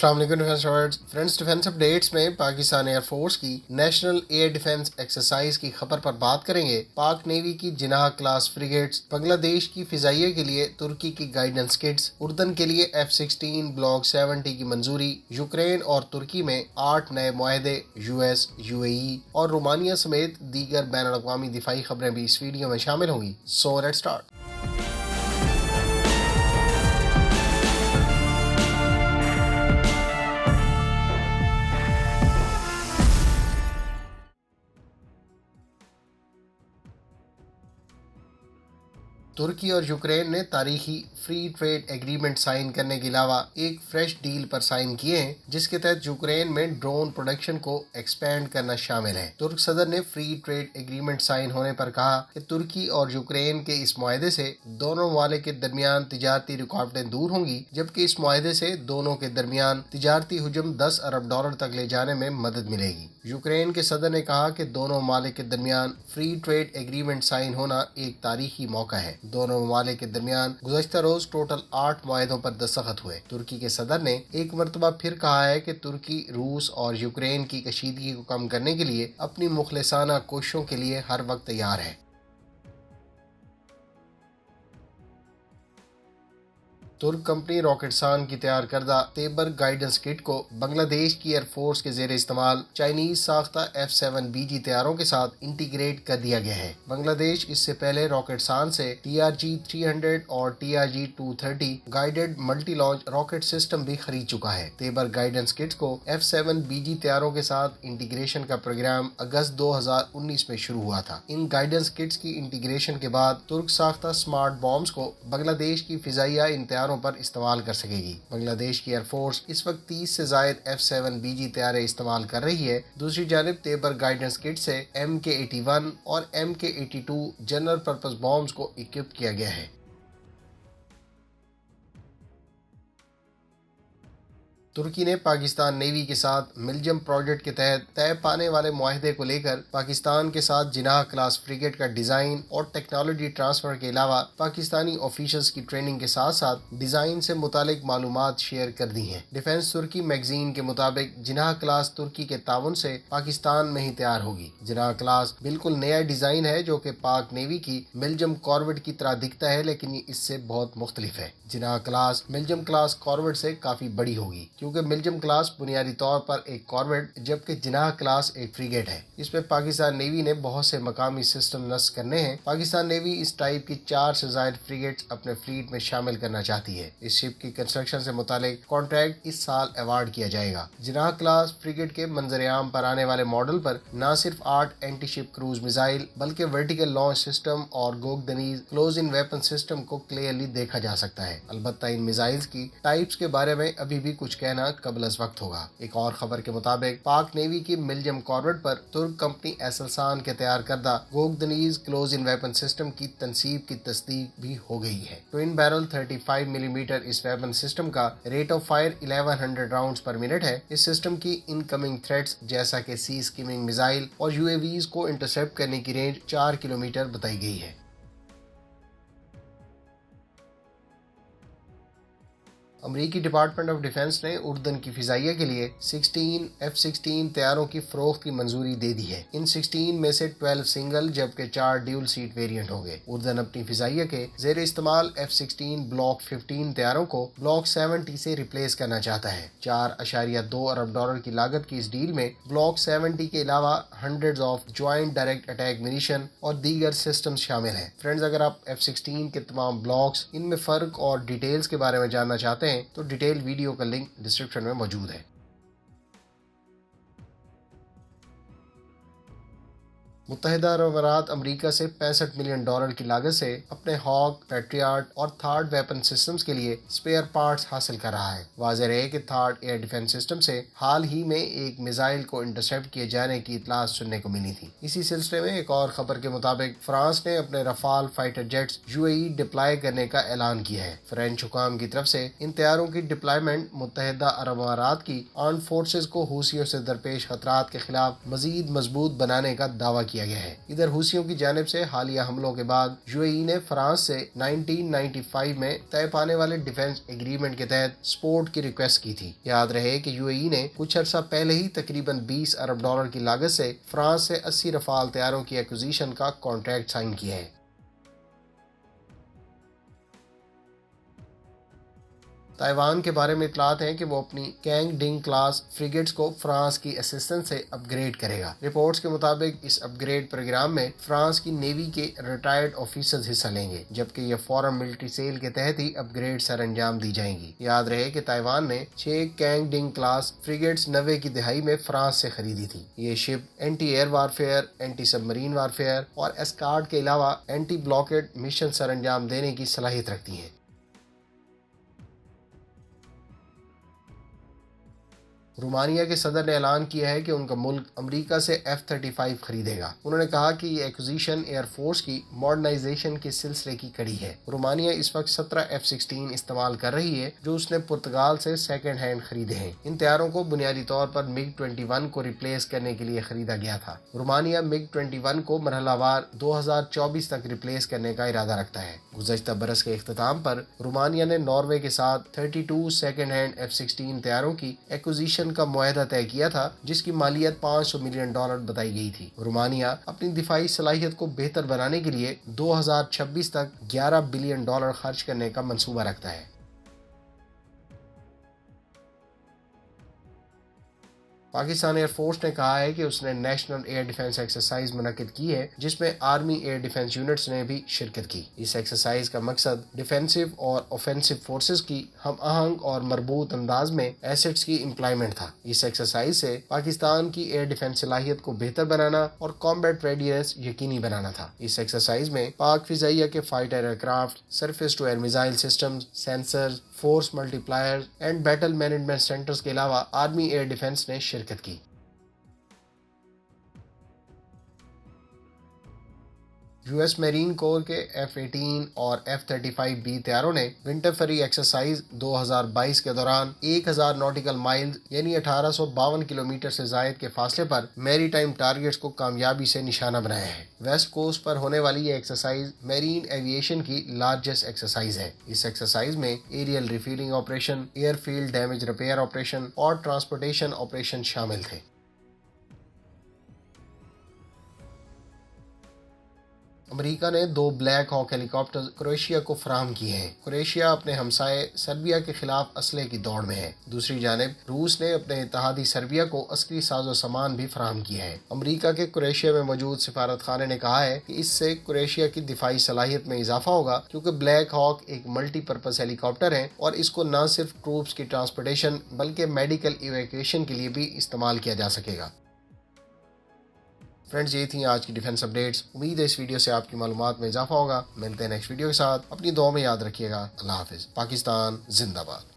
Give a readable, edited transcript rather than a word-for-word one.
अस्सलाम वालेकुम friends, defence updates में पाकिस्तान एयर फोर्स की नेशनल एयर डिफेंस एक्सरसाइज की खबर पर बात करेंगे। पाक नेवी की जिनाह क्लास फ्रिगेट्स, बांग्लादेश की फिजाइया के लिए तुर्की की गाइडेंस किट्स, उर्दन के लिए F-16 ब्लॉक 70 की मंजूरी, यूक्रेन और तुर्की में 8 नए मुआहदे, US, UAE और रोमानिया समेत दीगर बैन अवी दिफाई खबरें भी इस वीडियो में शामिल होंगी। So let's start. तुर्की और यूक्रेन ने तारीखी फ्री ट्रेड एग्रीमेंट साइन करने के अलावा एक फ्रेश डील पर साइन किए हैं, जिसके तहत यूक्रेन में ड्रोन प्रोडक्शन को एक्सपेंड करना शामिल है। तुर्क सदर ने फ्री ट्रेड एग्रीमेंट साइन होने पर कहा कि तुर्की और यूक्रेन के इस मुआहदे से दोनों ममालिक के दरमियान तिजारती रुकावटें दूर होंगी, जबकि इस मुआहदे से दोनों के दरमियान तिजारती हुजम $10 अरब तक ले जाने में मदद मिलेगी। यूक्रेन के सदर ने कहा कि दोनों ममालिक के दरमियान फ्री ट्रेड एग्रीमेंट साइन होना एक तारीखी मौका है। दोनों ममालिक के दरमियान गुज़श्ता रोज टोटल 8 मुआहदों पर दस्तखत हुए। तुर्की के सदर ने एक मरतबा फिर कहा है कि तुर्की रूस और यूक्रेन की कशीदगी को कम करने के लिए अपनी मुखलिसाना कोशिशों के लिए हर वक्त तैयार है। तुर्क कंपनी रॉकेटसान की तैयार करदा तेबर गाइडेंस किट को बांग्लादेश की एयरफोर्स के जेर इस्तेमाल चाइनीज साख्ता F-7BG तैयारों के साथ इंटीग्रेट कर दिया गया है। बांग्लादेश इससे पहले रॉकेटसान से TRG-300 और TRG-230 guided multi launch rocket system भी खरीद चुका है। तेबर गाइडेंस किट को F-7BG तैयारों के साथ इंटीग्रेशन का प्रोग्राम अगस्त 2019 में शुरू हुआ था। इन गाइडेंस किट्स की इंटीग्रेशन के बाद तुर्क साख्ता स्मार्ट बॉम्ब्स को बांग्लादेश की फिजाइया इन तैयारों पर इस्तेमाल कर सकेगी। बांग्लादेश की एयरफोर्स इस वक्त 30 से जायद F-7BG तैयारे इस्तेमाल कर रही है। दूसरी जानिब तेबर गाइडेंस किट से MK-81 और MK-82 जनरल पर्पस बॉम्ब्स को इक्विप किया गया है। तुर्की ने पाकिस्तान नेवी के साथ मिलजम प्रोजेक्ट के तहत तय पाने वाले मुआहदे को लेकर पाकिस्तान के साथ जिनाह क्लास फ्रिगेट का डिज़ाइन और टेक्नोलॉजी ट्रांसफ़र के अलावा पाकिस्तानी ऑफिशल्स की ट्रेनिंग के साथ साथ डिज़ाइन से मुतालिक मालूमात शेयर कर दी हैं। डिफेंस तुर्की मैगजीन के मुताबिक जिनाह क्लास तुर्की के ताउन से पाकिस्तान में ही तैयार होगी। जिनाह क्लास बिल्कुल नया डिज़ाइन है जो कि पाक नेवी की मिलजम कॉर्वेट की तरह दिखता है, लेकिन ये इससे बहुत मुख्तलिफ है। जिनाह क्लास मिलजम क्लास कॉर्वेट से काफ़ी बड़ी होगी, क्योंकि मिलजम क्लास बुनियादी तौर पर एक कॉर्वेट जबकि जिनाह क्लास एक फ्रिगेट है। इसमें पाकिस्तान नेवी ने बहुत से मकामी सिस्टम नस्ब करने हैं। पाकिस्तान नेवी इस टाइप की 4 से ज्यादा फ्रिगेट्स अपने फ्लीट में शामिल करना चाहती है। इस शिप की कंस्ट्रक्शन से मुतालिक कॉन्ट्रैक्ट इस साल अवार्ड किया जाएगा। जिनाह क्लास फ्रिगेट के मंजर-ए-आम पर आने वाले मॉडल पर न सिर्फ 8 एंटी शिप क्रूज मिसाइल बल्कि वर्टिकल लॉन्च सिस्टम और गोगदनीज क्लोज इन वेपन सिस्टम को क्लियरली देखा जा सकता है। अलबत्ता इन मिसाइल्स की टाइप्स के बारे में अभी भी कुछ कहना कबल अज़ वक्त होगा। एक और खबर के मुताबिक पाक नेवी की मिलजम कॉर्वेट पर तुर्क कंपनी एसलसान के तैयार करदा गोगदनीज क्लोज इन वेपन सिस्टम की तनसीब की तस्दीक भी हो गई है। ट्विन बैरल 35 मिलीमीटर इस वेपन सिस्टम का रेट ऑफ फायर 1100 राउंड्स पर मिनट है। इस सिस्टम की इनकमिंग थ्रेट्स जैसा कि सी स्किमिंग मिसाइल और UAVs को इंटरसेप्ट करने की रेंज 4 किलोमीटर बताई गई है। अमरीकी डिपार्टमेंट ऑफ डिफेंस ने उर्दन की फिजाइया के लिए 16 F-16 तैयारों की फरोख्त की मंजूरी दे दी है। इन 16 में से 12 सिंगल जबकि 4 ड्यूल सीट वेरिएंट होंगे। उर्दन अपनी फिजाइया के जेर इस्तेमाल F-16 ब्लॉक 15 तैयारों को ब्लॉक 70 से रिप्लेस करना चाहता है। $4.2 अरब की लागत की इस डील में ब्लॉक 70 के अलावा hundreds of joint direct attack munition और दीगर सिस्टम शामिल हैं। फ्रेंड्स, अगर आप F-16 के तमाम ब्लॉक्स, इनमें फर्क और डिटेल्स के बारे में जानना चाहते हैं तो डिटेल वीडियो का लिंक डिस्क्रिप्शन में मौजूद है। मुत्तहिदा अरब अमारात अमरीका से $65 मिलियन की लागत से अपने हॉक, पैट्रियट और थर्ड वेपन सिस्टम्स के लिए स्पेयर पार्ट्स हासिल कर रहा है। वाज़ेह है कि थर्ड एयर डिफेंस सिस्टम से हाल ही में एक मिसाइल को इंटरसेप्ट किए जाने की इतला सुनने को मिली थी। इसी सिलसिले में एक और खबर के मुताबिक फ्रांस ने अपने Rafale fighter jets UAE deploy करने का ऐलान किया है। फ्रेंच हुकाम की तरफ से इन तैयारों की डिप्लॉयमेंट मुत्तहिदा अरब अमारात की आर्म्ड फोर्सेज को हूसियों से दरपेश खतरात के खिलाफ मजीद मजबूत बनाने का दावा किया کیا گیا ہے۔ ادھر حوثیوں کی جانب سے حالیہ حملوں کے بعد UAE نے فرانس سے 1995 میں طے پانے والے ڈیفنس ایگریمنٹ کے تحت سپورٹ کی ریکویسٹ کی تھی۔ یاد رہے کہ UAE نے کچھ عرصہ پہلے ہی تقریباً $20 ارب کی لاگت سے فرانس سے 80 رفال طیاروں کی ایکوزیشن کا کانٹریکٹ سائن کیا ہے۔ تائیوان کے بارے میں اطلاعات ہیں کہ وہ اپنی کینگ ڈنگ کلاس فریگیٹس کو فرانس کی اسسٹنس سے اپ گریڈ کرے گا۔ رپورٹس کے مطابق اس اپ گریڈ پروگرام میں فرانس کی نیوی کے ریٹائرڈ آفیسرز حصہ لیں گے، جبکہ یہ فورم ملٹری سیل کے تحت ہی اپ گریڈ سر انجام دی جائیں گی۔ یاد رہے کہ تائیوان نے 6 کینگ ڈنگ کلاس فریگیٹس 90 کی دہائی میں فرانس سے خریدی تھی۔ یہ شپ اینٹی ایئر وارفیئر، اینٹی سب مرین وارفیئر اور اسکارٹ کے علاوہ اینٹی بلاکیڈ مشن سر انجام دینے کی صلاحیت رکھتی ہیں۔ رومانیہ کے صدر نے اعلان کیا ہے کہ ان کا ملک امریکہ سے F-35 خریدے گا۔ انہوں نے کہا کہ یہ ایکوزیشن ایئر فورس کی ماڈرنائزیشن کے سلسلے کی کڑی ہے۔ رومانیہ اس وقت 17 F-16 استعمال کر رہی ہے جو اس نے پرتگال سے سیکنڈ ہینڈ خریدے ہیں۔ ان طیاروں کو بنیادی طور پر MiG-21 کو ریپلیس کرنے کے لیے خریدا گیا تھا۔ رومانیہ MiG-21 کو مرحلہ وار 2024 تک ریپلیس کرنے کا ارادہ رکھتا ہے۔ گزشتہ برس کے اختتام پر رومانیہ نے ناروے کے ساتھ 32 سیکنڈ ہینڈ F-16 طیاروں کی ایکوزیشن کا معاہدہ طے کیا تھا، جس کی مالیت $500 ملین بتائی گئی تھی۔ رومانیہ اپنی دفاعی صلاحیت کو بہتر بنانے کے لیے 2026 تک $11 بلین خرچ کرنے کا منصوبہ رکھتا ہے۔ پاکستان ایئر فورس نے کہا ہے کہ اس نے نیشنل ایئر ڈیفنس ایکسرسائز منعقد کی ہے، جس میں آرمی ایئر ڈیفنس یونٹس نے بھی شرکت کی۔ اس ایکسرسائز کا مقصد ڈیفینسو اور اوفینسو فورسز کی ہم آہنگ اور مربوط انداز میں ایسٹس کی امپلائمنٹ تھا۔ اس ایکسرسائز سے پاکستان کی ایئر ڈیفنس صلاحیت کو بہتر بنانا اور کامبیٹ ریڈینس یقینی بنانا تھا۔ اس ایکسرسائز میں پاک فضائیہ کے fighter aircraft, surface to air missile systems, sensors, force multipliers and battle management centers کے علاوہ آرمی ایئر ڈیفنس نے شرکت کی۔ US میرین کور کے F-18 اور F-35B طیاروں نے ونٹر فری ایکسرسائز 2022 کے دوران 1000 نوٹیکل مائلز یعنی 1852 کلومیٹر سے زائد کے فاصلے پر میری ٹائم ٹارگٹس کو کامیابی سے نشانہ بنایا ہے۔ ویسٹ کوسٹ پر ہونے والی یہ ایکسرسائز میرین ایویشن کی لارجسٹ ایکسرسائز ہے۔ اس ایکسرسائز میں aerial refuelling operation, airfield damage repair operation اور ٹرانسپورٹیشن آپریشن شامل تھے۔ امریکہ نے 2 بلیک ہاک ہیلی کاپٹر کروشیا کو فراہم کیے ہیں۔ کروشیا اپنے ہمسائے سربیا کے خلاف اسلحے کی دوڑ میں ہے۔ دوسری جانب روس نے اپنے اتحادی سربیا کو عسکری ساز و سامان بھی فراہم کیا ہے۔ امریکہ کے کروشیا میں موجود سفارت خانے نے کہا ہے کہ اس سے کروشیا کی دفاعی صلاحیت میں اضافہ ہوگا، کیونکہ بلیک ہاک ایک ملٹی پرپز ہیلی کاپٹر ہے اور اس کو نہ صرف ٹروپس کی ٹرانسپورٹیشن بلکہ میڈیکل ایویکویشن کے لیے بھی استعمال کیا جا سکے گا۔ فرینڈز، یہ تھیں آج کی ڈیفنس اپڈیٹس۔ امید ہے اس ویڈیو سے آپ کی معلومات میں اضافہ ہوگا۔ ملتے ہیں نیکسٹ ویڈیو کے ساتھ۔ اپنی دعا میں یاد رکھیے گا۔ اللہ حافظ۔ پاکستان زندہ باد۔